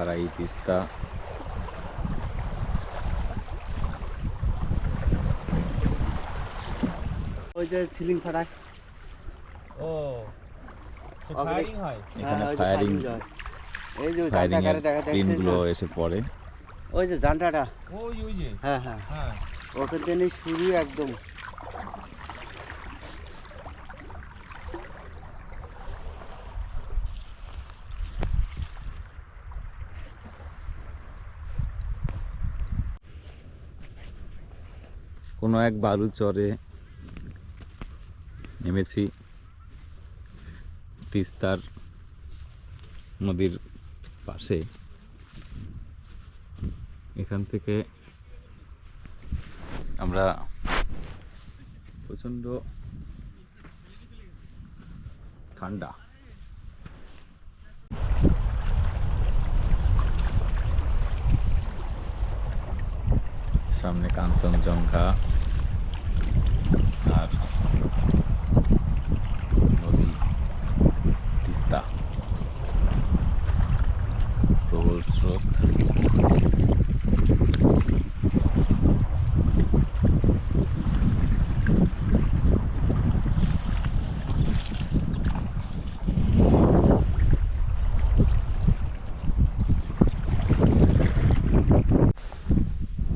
খারাই তিস্তা। ওই যে সিলিং ফাটায়। ও ফায়ারিং হয় এখানে ওই যে ফায়ারিং এই যে ফায়ারিং এর জানটা দেখা স্ক্রিন যাচ্ছে গুলো না? এসে পড়ে। ওই যে জানটাটা, ওই যে হ্যাঁ হ্যাঁ, হ্যাঁ ওখান থেকে শুরু একদম। কোনো এক বালু চরে নেমেছি তিস্তার নদীর পাশে। এখান থেকে আমরা প্রচণ্ড ঠান্ডা, সামনে কাঞ্চনজঙ্ঘা আর নদী তিস্তা, প্রবল স্রোত।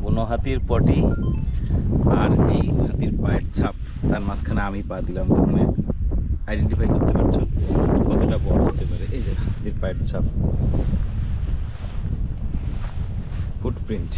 কোনো হাতির পটি আর এই হাতির পায়ের ছাপ, তার মাঝখানে আমি পা দিলাম। মানে আইডেন্টিফাই করতে পারছো কতটা বড় হতে পারে? এই যে হাতির পায়ের ছাপ, ফুটপ্রিন্ট।